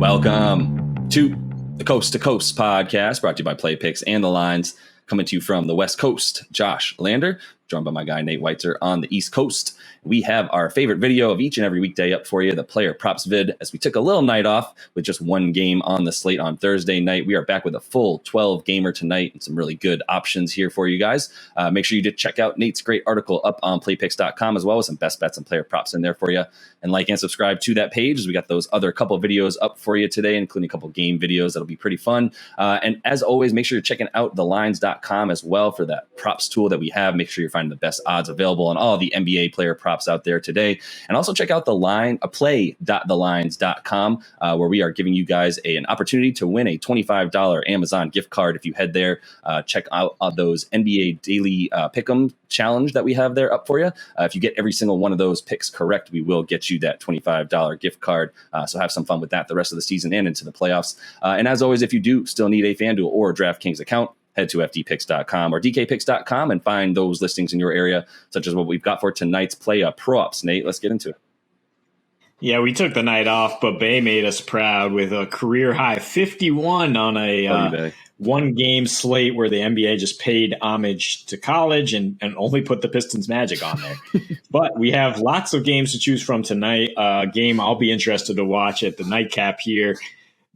Welcome to the Coast to Coast podcast, brought to you by Play Picks and the Lines, coming to you from the West Coast. Josh Lander, joined by my guy Nate Weitzer on the East Coast. We have our favorite video of each and every weekday up for you, the player props vid, as we took a little night off with just one game on the slate on Thursday night. We are back with a full 12 gamer tonight and some really good options here for you guys. Make sure you did check out Nate's great article up on playpicks.com as well, with some best bets and player props in there for you. And like and subscribe to that page, as we got those other couple videos up for you today, including a couple game videos that'll be pretty fun. And as always, make sure you're checking out thelines.com as well for that props tool that we have. Make sure you're finding the best odds available on all the NBA player props out there today. And also check out the line, play.thelines.com, where we are giving you guys an opportunity to win a $25 Amazon gift card if you head there. Check out those NBA Daily Pick'em challenge that we have there up for you. If you get every single one of those picks correct, we will get you that $25 gift card. So have some fun with that the rest of the season and into the playoffs. And as always, if you do still need a FanDuel or DraftKings account, head to fdpicks.com or dkpicks.com and find those listings in your area, such as what we've got for tonight's play props. Nate, let's get into it. Yeah, we took the night off, but Bay made us proud with a career high 51 on a one-game slate where the NBA just paid homage to college and only put the Pistons Magic on there. But we have lots of games to choose from tonight. A game I'll be interested to watch at the nightcap here.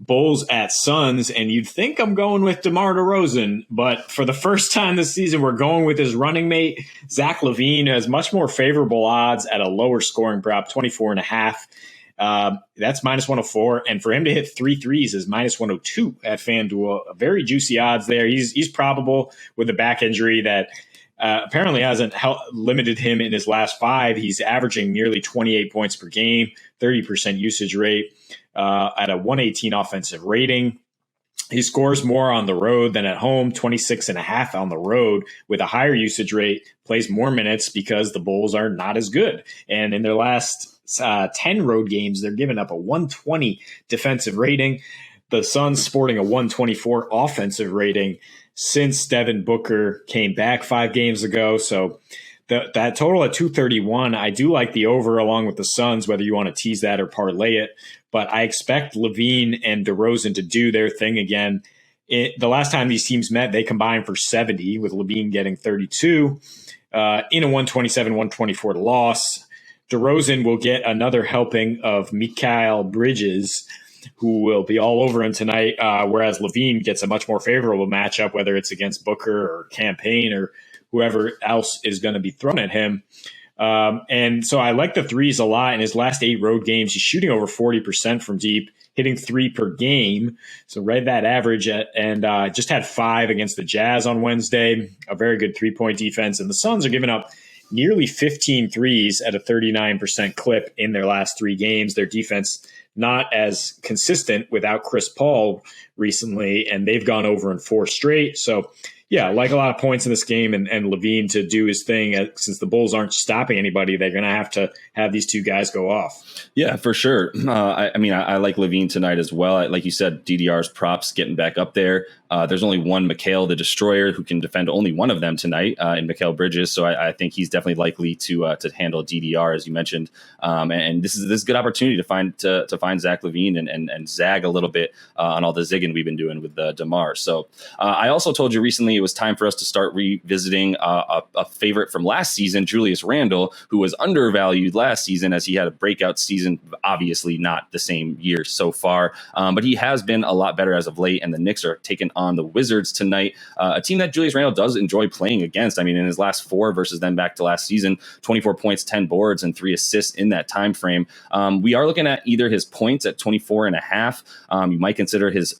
Bulls at Suns, and you'd think I'm going with DeMar DeRozan, but for the first time this season, we're going with his running mate, Zach LaVine, who has much more favorable odds at a lower scoring prop, 24.5. That's minus 104, and for him to hit 3 threes is minus 102 at FanDuel. Very juicy odds there. He's probable with a back injury that apparently hasn't limited him in his last 5. He's averaging nearly 28 points per game, 30% usage rate. At a 118 offensive rating. He scores more on the road than at home, 26.5 on the road with a higher usage rate, plays more minutes because the Bulls are not as good. And in their last 10 road games, they're giving up a 120 defensive rating. The Suns sporting a 124 offensive rating since Devin Booker came back 5 games ago. So that total at 231, I do like the over along with the Suns, whether you want to tease that or parlay it. But I expect LaVine and DeRozan to do their thing again. The last time these teams met, they combined for 70, with LaVine getting 32 in a 127-124 loss. DeRozan will get another helping of Mikal Bridges, who will be all over him tonight, whereas LaVine gets a much more favorable matchup, whether it's against Booker or Campaign or whoever else is going to be thrown at him. And so I like the threes a lot. In his last 8 road games, he's shooting over 40% from deep, hitting 3 per game. So read that average and just had 5 against the Jazz on Wednesday, a very good 3-point defense. And the Suns are giving up nearly 15 threes at a 39% clip in their last 3 games. Their defense not as consistent without Chris Paul recently, and they've gone over in 4 straight. So yeah, like a lot of points in this game, and LaVine to do his thing. Since the Bulls aren't stopping anybody, they're going to have these 2 guys go off. Yeah, for sure. I like LaVine tonight as well. Like you said, DDR's props getting back up there. There's only one Mikal the Destroyer who can defend only one of them tonight in Mikal Bridges. So I think he's definitely likely to handle DDR, as you mentioned. And this is a good opportunity to find Zach LaVine and zag a little bit on all the zigging we've been doing with DeMar. So I also told you recently it was time for us to start revisiting a favorite from last season, Julius Randle, who was undervalued last season as he had a breakout season. Obviously not the same year so far, but he has been a lot better as of late, and the Knicks are taking on the Wizards tonight, a team that Julius Randle does enjoy playing against. I mean, in his last 4 versus them back to last season, 24 points, 10 boards, and 3 assists in that time frame. We are looking at either his points at 24.5. You might consider his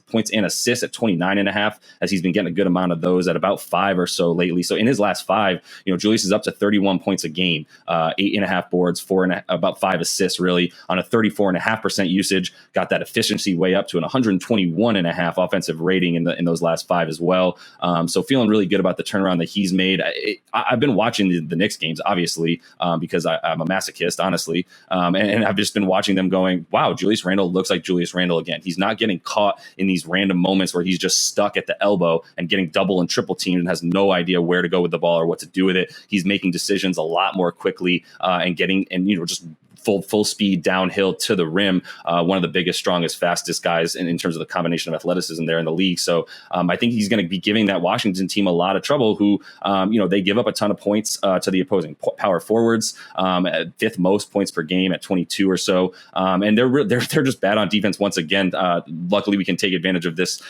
points and assists at 29.5, as he's been getting a good amount of those at about 5 or so lately. So in his last 5, Julius is up to 31 points a game, 8.5 boards, about 5 assists really on a 34.5% usage. Got that efficiency way up to an 121.5 offensive rating in those last 5 as well. So feeling really good about the turnaround that he's made. I've been watching the Knicks games, obviously, because I'm a masochist, honestly. And I've just been watching them going, wow, Julius Randle looks like Julius Randle again. He's not getting caught in these random moments where he's just stuck at the elbow and getting double and triple teamed and has no idea where to go with the ball or what to do with it. He's making decisions a lot more quickly and just full speed downhill to the rim. One of the biggest, strongest, fastest guys in terms of the combination of athleticism there in the league. So I think he's going to be giving that Washington team a lot of trouble, who, they give up a ton of points to the opposing power forwards, at fifth most points per game at 22 or so. And they're just bad on defense once again. Luckily, we can take advantage of this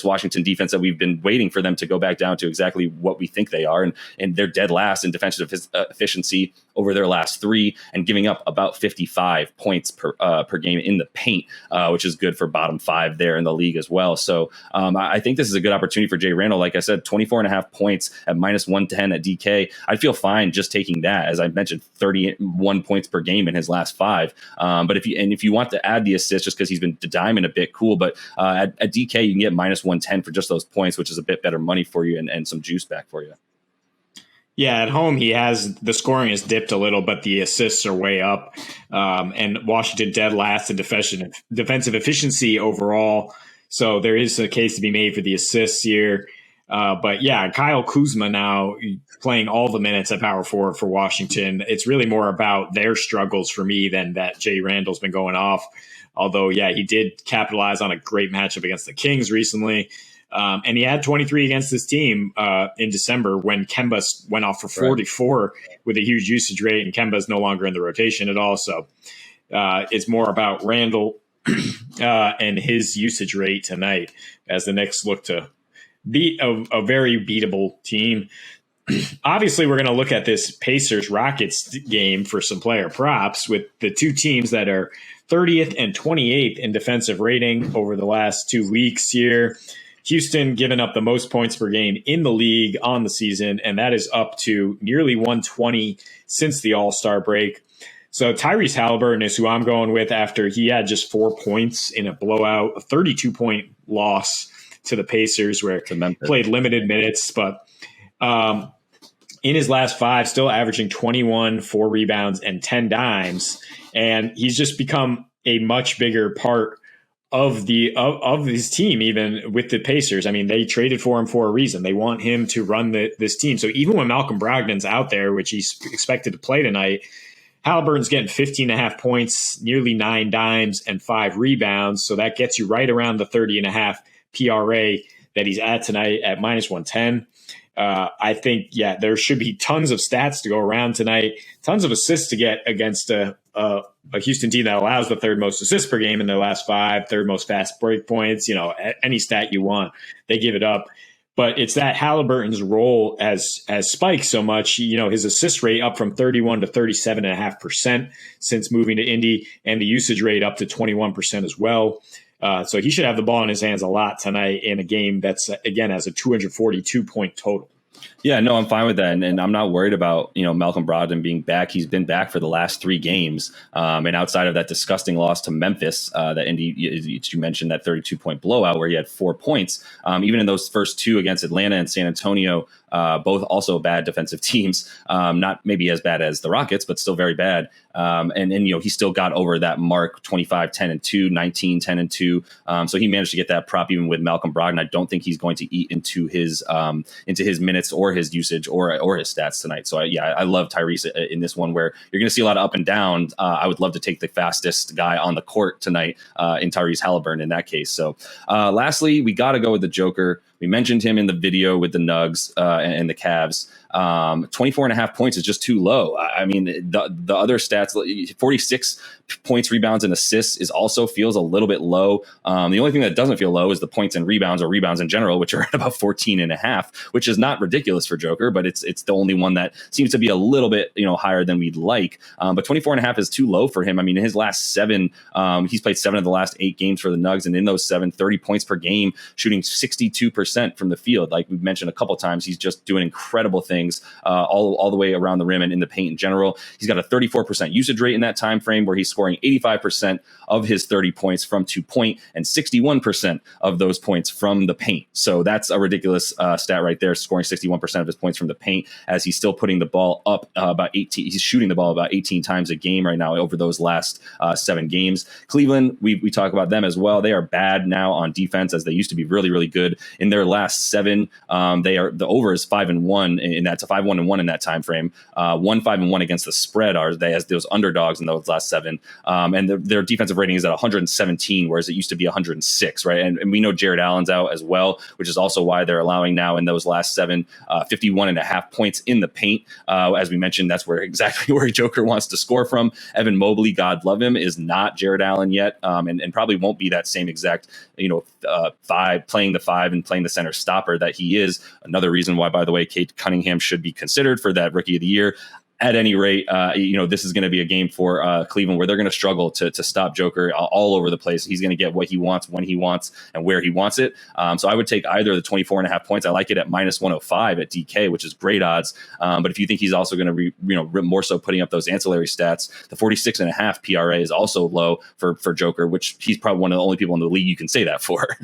Washington defense that we've been waiting for them to go back down to exactly what we think they are. And they're dead last in defensive efficiency over their last three, and giving up about 55 points per game in the paint, which is good for bottom five there in the league as well. So I think this is a good opportunity for Jay Randall. Like I said, 24.5 points at minus 110 at DK. I'd feel fine just taking that. As I mentioned, 31 points per game in his last five. But if you want to add the assist just because he's been diamond a bit, cool. But at DK, you can get minus 110 for just those points, which is a bit better money for you and some juice back for you. Yeah, at home the scoring has dipped a little, but the assists are way up. And Washington dead last in defensive efficiency overall. So there is a case to be made for the assists here. But yeah, Kyle Kuzma now playing all the minutes at power forward for Washington. It's really more about their struggles for me than that Jay Randall's been going off. Although, yeah, he did capitalize on a great matchup against the Kings recently. And he had 23 against this team in December when Kemba went off for 44 with a huge usage rate, and Kemba's no longer in the rotation at all. So it's more about Randall and his usage rate tonight as the Knicks look to beat a very beatable team. Obviously, we're going to look at this Pacers-Rockets game for some player props with the two teams that are 30th and 28th in defensive rating over the last 2 weeks here. Houston giving up the most points per game in the league on the season, and that is up to nearly 120 since the All-Star break. So Tyrese Halliburton is who I'm going with after he had just 4 points in a blowout, a 32-point loss to the Pacers where he played limited minutes, but in his last five, still averaging 21, 4 rebounds, and 10 dimes. And he's just become a much bigger part of his team, even with the Pacers. I mean, they traded for him for a reason. They want him to run this team. So even when Malcolm Brogdon's out there, which he's expected to play tonight, Halliburton's getting 15.5 points, nearly 9 dimes, and 5 rebounds. So that gets you right around the 30.5 PRA that he's at tonight at minus 110. I think, there should be tons of stats to go around tonight, tons of assists to get against a Houston team that allows the third most assists per game in their last five, third most fast break points, any stat you want, they give it up. But it's that Halliburton's role has spiked so much, his assist rate up from 31 to 37.5% since moving to Indy, and the usage rate up to 21% as well. So he should have the ball in his hands a lot tonight in a game that's, again, has a 242-point total. Yeah, no, I'm fine with that. And I'm not worried about, Malcolm Brogdon being back. He's been back for the last 3 games. And outside of that disgusting loss to Memphis, that Indy, you mentioned, that 32-point blowout where he had 4 points, even in those first 2 against Atlanta and San Antonio, both also bad defensive teams, not maybe as bad as the Rockets, but still very bad. And he still got over that mark, 25, 10 and 2, 19, 10 and 2. So he managed to get that prop even with Malcolm Brogdon. I don't think he's going to eat into his minutes or his usage or his stats tonight. So I love Tyrese in this one where you're going to see a lot of up and down. I would love to take the fastest guy on the court tonight in Tyrese Halliburton in that case. So lastly, we got to go with the Joker. We mentioned him in the video with the Nugs and the Cavs. 24.5 points is just too low. I mean, the other stats, 46 points, rebounds, and assists is also feels a little bit low. The only thing that doesn't feel low is the points and rebounds, or rebounds in general, which are at about 14.5, which is not ridiculous for Joker, but it's the only one that seems to be a little bit higher than we'd like. But 24.5 is too low for him. I mean, in his last 7, he's played 7 of the last 8 games for the Nugs, and in those 7, 30 points per game, shooting 62% from the field. Like we've mentioned a couple times, he's just doing incredible things all the way around the rim and in the paint in general. He's got a 34% usage rate in that time frame where he's scoring 85% of his 30 points from 2-point and 61% of those points from the paint. So that's a ridiculous stat right there, scoring 61% of his points from the paint, as he's still putting the ball up about 18. He's shooting the ball about 18 times a game right now over those last 7 games. Cleveland, we talk about them as well. They are bad now on defense, as they used to be really, really good in their last 7, the over is 5-1 in that, to 5-1-1 in that time frame. 1-5-1 against the spread are they as those underdogs in those last 7. And their defensive rating is at 117, whereas it used to be 106, right? And we know Jared Allen's out as well, which is also why they're allowing now in those last 7, 51.5 points in the paint. As we mentioned, that's exactly where Joker wants to score from. Evan Mobley, God love him, is not Jared Allen yet, and probably won't be that same exact, playing the 5 and playing the center stopper that he is. Another reason why, by the way, Cade Cunningham should be considered for that Rookie of the Year. At any rate, this is going to be a game for Cleveland where they're going to struggle to stop Joker all over the place. He's going to get what he wants, when he wants, and where he wants it. So I would take either the 24.5 points. I like it at -105 at DK, which is great odds. But if you think he's also going to be, more so putting up those ancillary stats, the 46.5 PRA is also low for Joker, which he's probably one of the only people in the league you can say that for.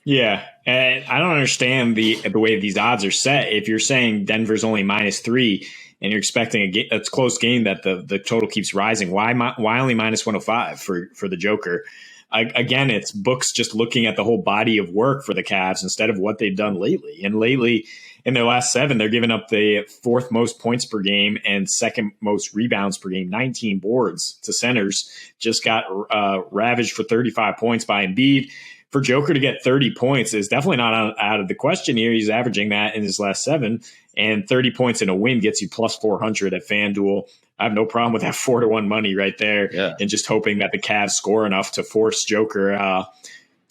Yeah, and I don't understand the way these odds are set. If you're saying Denver's only -3 and you're expecting a close game that the total keeps rising, why only -105 for the Joker? Again, it's books just looking at the whole body of work for the Cavs instead of what they've done lately. And lately, in their last 7, they're giving up the 4th most points per game and 2nd most rebounds per game, 19 boards to centers. Just got ravaged for 35 points by Embiid. For Joker to get 30 points is definitely not out of the question here. He's averaging that in his last 7, and 30 points in a win gets you +400 at FanDuel. I have no problem with that 4-1 money right there, and just hoping that the Cavs score enough to force Joker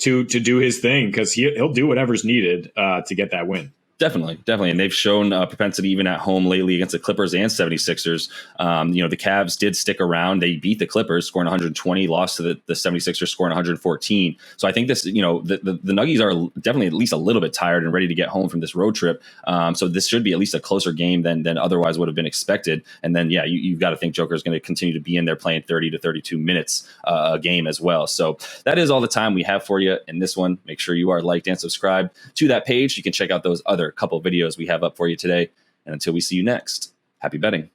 to do his thing, because he'll do whatever's needed to get that win. Definitely. And they've shown propensity even at home lately against the Clippers and 76ers. The Cavs did stick around. They beat the Clippers, scoring 120, lost to the 76ers, scoring 114. So I think this, the Nuggies are definitely at least a little bit tired and ready to get home from this road trip. So this should be at least a closer game than otherwise would have been expected. And then, you've got to think Joker is going to continue to be in there playing 30 to 32 minutes a game as well. So that is all the time we have for you in this one. Make sure you are liked and subscribed to that page. You can check out those other couple videos we have up for you today. And until we see you next, happy betting.